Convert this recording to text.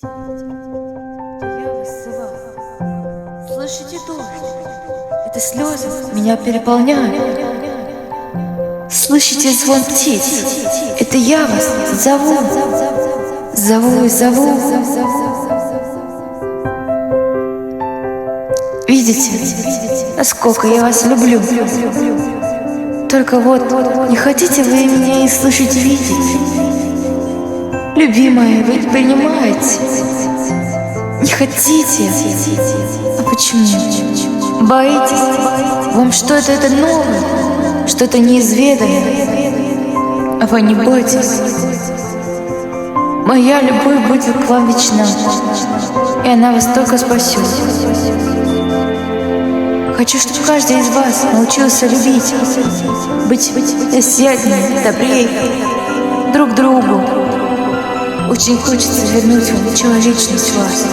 Я вызываю. Слышите дождь? Это слезы меня переполняют. Слышите звон птиц? Это я вас зову. Зову и зову. Видите, насколько я вас люблю. Только вот не хотите вы меня и слышать, видеть? Любимая, вы не понимаете. Не хотите. А почему? Боитесь? Вам что-то это новое, что-то неизведанное. А вы не бойтесь. Моя любовь будет к вам вечна, и она вас только спасет. Хочу, чтобы каждый из вас научился любить, быть осяднее, добрее друг другу. Очень хочется вернуть вам человечность вас.